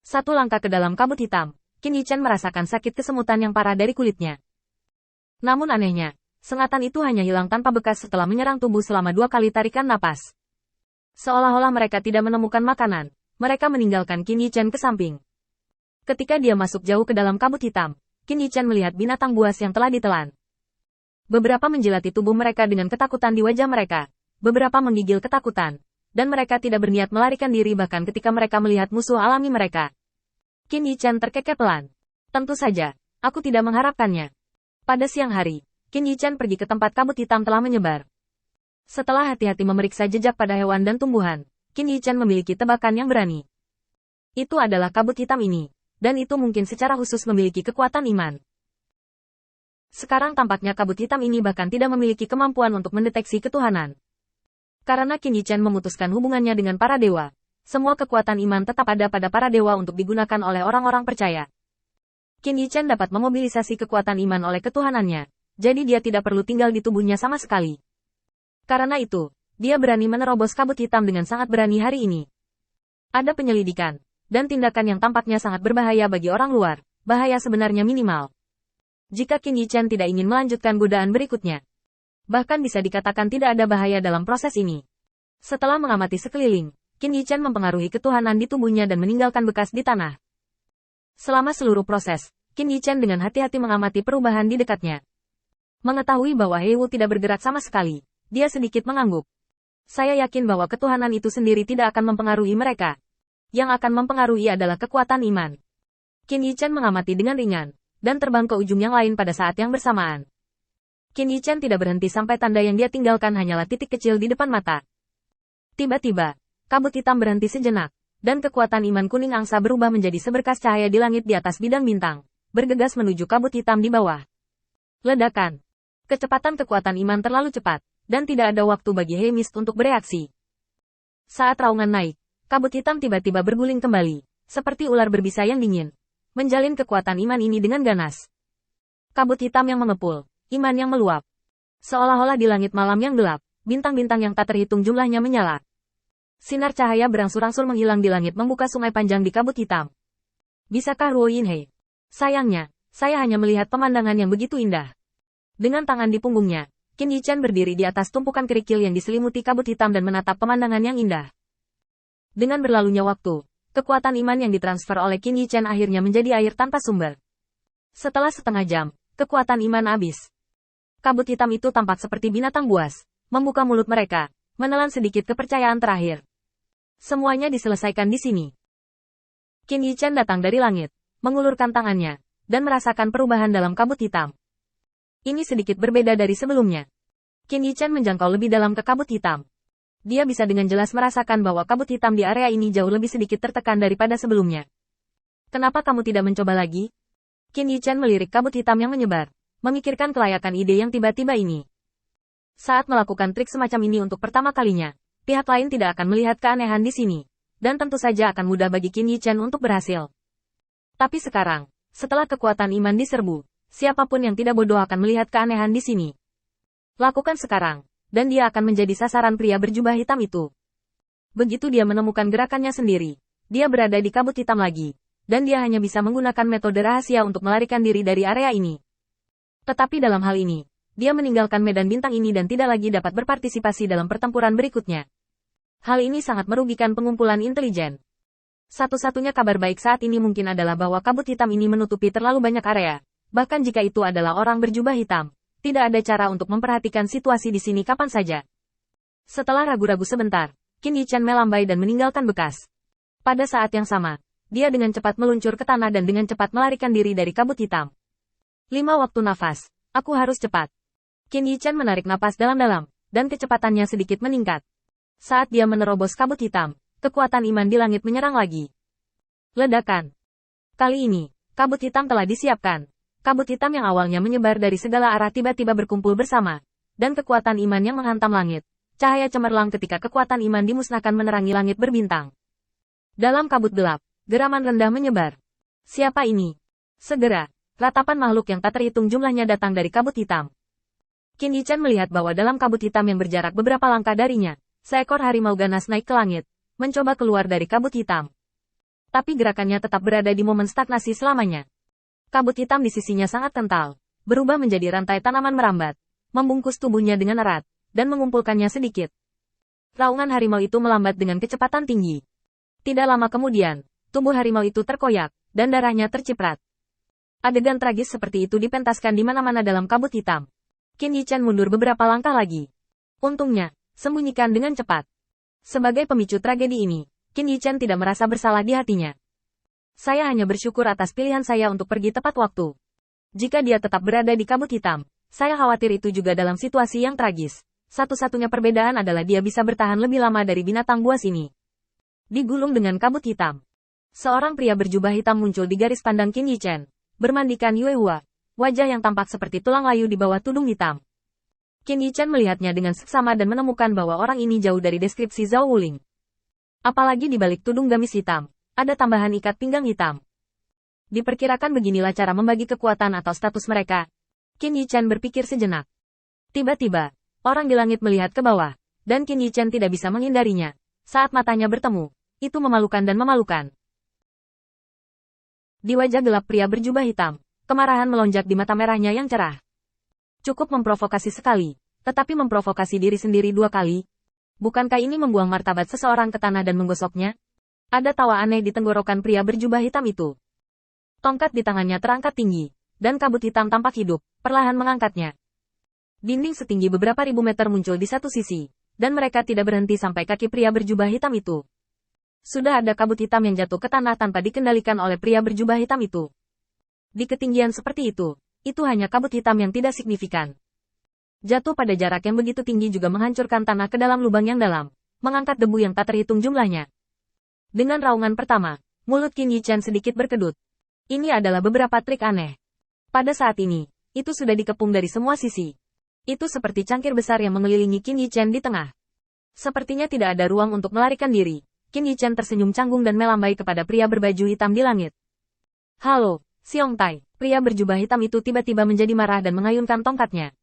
Satu langkah ke dalam kabut hitam, Qin Yichen merasakan sakit kesemutan yang parah dari kulitnya. Namun anehnya, sengatan itu hanya hilang tanpa bekas setelah menyerang tubuh selama 2 kali tarikan napas. Seolah-olah mereka tidak menemukan makanan, mereka meninggalkan Qin Yichen ke samping. Ketika dia masuk jauh ke dalam kabut hitam, Qin Yichen melihat binatang buas yang telah ditelan. Beberapa menjilati tubuh mereka dengan ketakutan di wajah mereka, beberapa menggigil ketakutan, dan mereka tidak berniat melarikan diri bahkan ketika mereka melihat musuh alami mereka. Qin Yichen terkekeh pelan. Tentu saja, aku tidak mengharapkannya. Pada siang hari, Qin Yichen pergi ke tempat kabut hitam telah menyebar. Setelah hati-hati memeriksa jejak pada hewan dan tumbuhan, Qin Yichen memiliki tebakan yang berani. Itu adalah kabut hitam ini, dan itu mungkin secara khusus memiliki kekuatan iman. Sekarang tampaknya kabut hitam ini bahkan tidak memiliki kemampuan untuk mendeteksi ketuhanan. Karena Qin Yichen memutuskan hubungannya dengan para dewa, semua kekuatan iman tetap ada pada para dewa untuk digunakan oleh orang-orang percaya. Qin Yichen dapat memobilisasi kekuatan iman oleh ketuhanannya, jadi dia tidak perlu tinggal di tubuhnya sama sekali. Karena itu, dia berani menerobos kabut hitam dengan sangat berani hari ini. Ada penyelidikan, dan tindakan yang tampaknya sangat berbahaya bagi orang luar, bahaya sebenarnya minimal. Jika Qin Yichen tidak ingin melanjutkan godaan berikutnya, bahkan bisa dikatakan tidak ada bahaya dalam proses ini. Setelah mengamati sekeliling, Qin Yichen mempengaruhi ketuhanan di tubuhnya dan meninggalkan bekas di tanah. Selama seluruh proses, Qin Yichen dengan hati-hati mengamati perubahan di dekatnya. Mengetahui bahwa He Wu tidak bergerak sama sekali, dia sedikit mengangguk. Saya yakin bahwa ketuhanan itu sendiri tidak akan mempengaruhi mereka. Yang akan mempengaruhi adalah kekuatan iman. Qin Yichen mengamati dengan ringan, dan terbang ke ujung yang lain pada saat yang bersamaan. Qin Yichen tidak berhenti sampai tanda yang dia tinggalkan hanyalah titik kecil di depan mata. Tiba-tiba, kabut hitam berhenti sejenak, dan kekuatan iman kuning angsa berubah menjadi seberkas cahaya di langit di atas bidang bintang, bergegas menuju kabut hitam di bawah. Ledakan. Kecepatan kekuatan iman terlalu cepat, dan tidak ada waktu bagi He Mist untuk bereaksi. Saat raungan naik, kabut hitam tiba-tiba berguling kembali, seperti ular berbisa yang dingin, menjalin kekuatan iman ini dengan ganas. Kabut hitam yang mengepul, iman yang meluap. Seolah-olah di langit malam yang gelap, bintang-bintang yang tak terhitung jumlahnya menyala. Sinar cahaya berangsur-angsur menghilang di langit membuka sungai panjang di kabut hitam. Bisakah Ruo Yinhe? Sayangnya, saya hanya melihat pemandangan yang begitu indah. Dengan tangan di punggungnya, Qin Yichen berdiri di atas tumpukan kerikil yang diselimuti kabut hitam dan menatap pemandangan yang indah. Dengan berlalunya waktu, kekuatan iman yang ditransfer oleh Qin Yichen akhirnya menjadi air tanpa sumber. Setelah setengah jam, kekuatan iman habis. Kabut hitam itu tampak seperti binatang buas, membuka mulut mereka, menelan sedikit kepercayaan terakhir. Semuanya diselesaikan di sini. Qin Yichen datang dari langit, mengulurkan tangannya, dan merasakan perubahan dalam kabut hitam. Ini sedikit berbeda dari sebelumnya. Qin Yichen menjangkau lebih dalam ke kabut hitam. Dia bisa dengan jelas merasakan bahwa kabut hitam di area ini jauh lebih sedikit tertekan daripada sebelumnya. Kenapa kamu tidak mencoba lagi? Qin Yichen melirik kabut hitam yang menyebar, memikirkan kelayakan ide yang tiba-tiba ini. Saat melakukan trik semacam ini untuk pertama kalinya, pihak lain tidak akan melihat keanehan di sini, dan tentu saja akan mudah bagi Qin Yichen untuk berhasil. Tapi sekarang, setelah kekuatan iman diserbu, siapapun yang tidak bodoh akan melihat keanehan di sini. Lakukan sekarang, dan dia akan menjadi sasaran pria berjubah hitam itu. Begitu dia menemukan gerakannya sendiri, dia berada di kabut hitam lagi, dan dia hanya bisa menggunakan metode rahasia untuk melarikan diri dari area ini. Tetapi dalam hal ini, dia meninggalkan medan bintang ini dan tidak lagi dapat berpartisipasi dalam pertempuran berikutnya. Hal ini sangat merugikan pengumpulan intelijen. Satu-satunya kabar baik saat ini mungkin adalah bahwa kabut hitam ini menutupi terlalu banyak area. Bahkan jika itu adalah orang berjubah hitam, tidak ada cara untuk memperhatikan situasi di sini kapan saja. Setelah ragu-ragu sebentar, Qin Yichen melambai dan meninggalkan bekas. Pada saat yang sama, dia dengan cepat meluncur ke tanah dan dengan cepat melarikan diri dari kabut hitam. 5 waktu nafas. Aku harus cepat. Qin Yichen menarik napas dalam-dalam, dan kecepatannya sedikit meningkat. Saat dia menerobos kabut hitam, kekuatan iman di langit menyerang lagi. Ledakan. Kali ini, kabut hitam telah disiapkan. Kabut hitam yang awalnya menyebar dari segala arah tiba-tiba berkumpul bersama, dan kekuatan iman yang menghantam langit. Cahaya cemerlang ketika kekuatan iman dimusnahkan menerangi langit berbintang. Dalam kabut gelap, geraman rendah menyebar. Siapa ini? Segera, ratapan makhluk yang tak terhitung jumlahnya datang dari kabut hitam. Qin Yichen melihat bahwa dalam kabut hitam yang berjarak beberapa langkah darinya, seekor harimau ganas naik ke langit, mencoba keluar dari kabut hitam. Tapi gerakannya tetap berada di momen stagnasi selamanya. Kabut hitam di sisinya sangat kental, berubah menjadi rantai tanaman merambat, membungkus tubuhnya dengan erat, dan mengumpulkannya sedikit. Raungan harimau itu melambat dengan kecepatan tinggi. Tidak lama kemudian, tubuh harimau itu terkoyak, dan darahnya terciprat. Adegan tragis seperti itu dipentaskan di mana-mana dalam kabut hitam. Qin Yichen mundur beberapa langkah lagi. Untungnya, sembunyikan dengan cepat. Sebagai pemicu tragedi ini, Qin Yichen tidak merasa bersalah di hatinya. Saya hanya bersyukur atas pilihan saya untuk pergi tepat waktu. Jika dia tetap berada di kabut hitam, saya khawatir itu juga dalam situasi yang tragis. Satu-satunya perbedaan adalah dia bisa bertahan lebih lama dari binatang buas ini. Digulung dengan kabut hitam. Seorang pria berjubah hitam muncul di garis pandang Qin Yichen, bermandikan Yue Hua, wajah yang tampak seperti tulang layu di bawah tudung hitam. Qin Yichen melihatnya dengan seksama dan menemukan bahwa orang ini jauh dari deskripsi Zhao Wuling. Apalagi di balik tudung gamis hitam, ada tambahan ikat pinggang hitam. Diperkirakan beginilah cara membagi kekuatan atau status mereka. Qin Yichen berpikir sejenak. Tiba-tiba, orang di langit melihat ke bawah, dan Qin Yichen tidak bisa menghindarinya. Saat matanya bertemu, itu memalukan dan memalukan. Di wajah gelap pria berjubah hitam, kemarahan melonjak di mata merahnya yang cerah. Cukup memprovokasi sekali, tetapi memprovokasi diri sendiri 2 kali. Bukankah ini membuang martabat seseorang ke tanah dan menggosoknya? Ada tawa aneh di tenggorokan pria berjubah hitam itu. Tongkat di tangannya terangkat tinggi, dan kabut hitam tampak hidup, perlahan mengangkatnya. Dinding setinggi beberapa ribu meter muncul di satu sisi, dan mereka tidak berhenti sampai kaki pria berjubah hitam itu. Sudah ada kabut hitam yang jatuh ke tanah tanpa dikendalikan oleh pria berjubah hitam itu. Di ketinggian seperti itu hanya kabut hitam yang tidak signifikan. Jatuh pada jarak yang begitu tinggi juga menghancurkan tanah ke dalam lubang yang dalam, mengangkat debu yang tak terhitung jumlahnya. Dengan raungan pertama, mulut Qin Yichen sedikit berkedut. Ini adalah beberapa trik aneh. Pada saat ini, itu sudah dikepung dari semua sisi. Itu seperti cangkir besar yang mengelilingi Qin Yichen di tengah. Sepertinya tidak ada ruang untuk melarikan diri. Qin Yichen tersenyum canggung dan melambai kepada pria berbaju hitam di langit. Halo, Xiong Tai. Pria berjubah hitam itu tiba-tiba menjadi marah dan mengayunkan tongkatnya.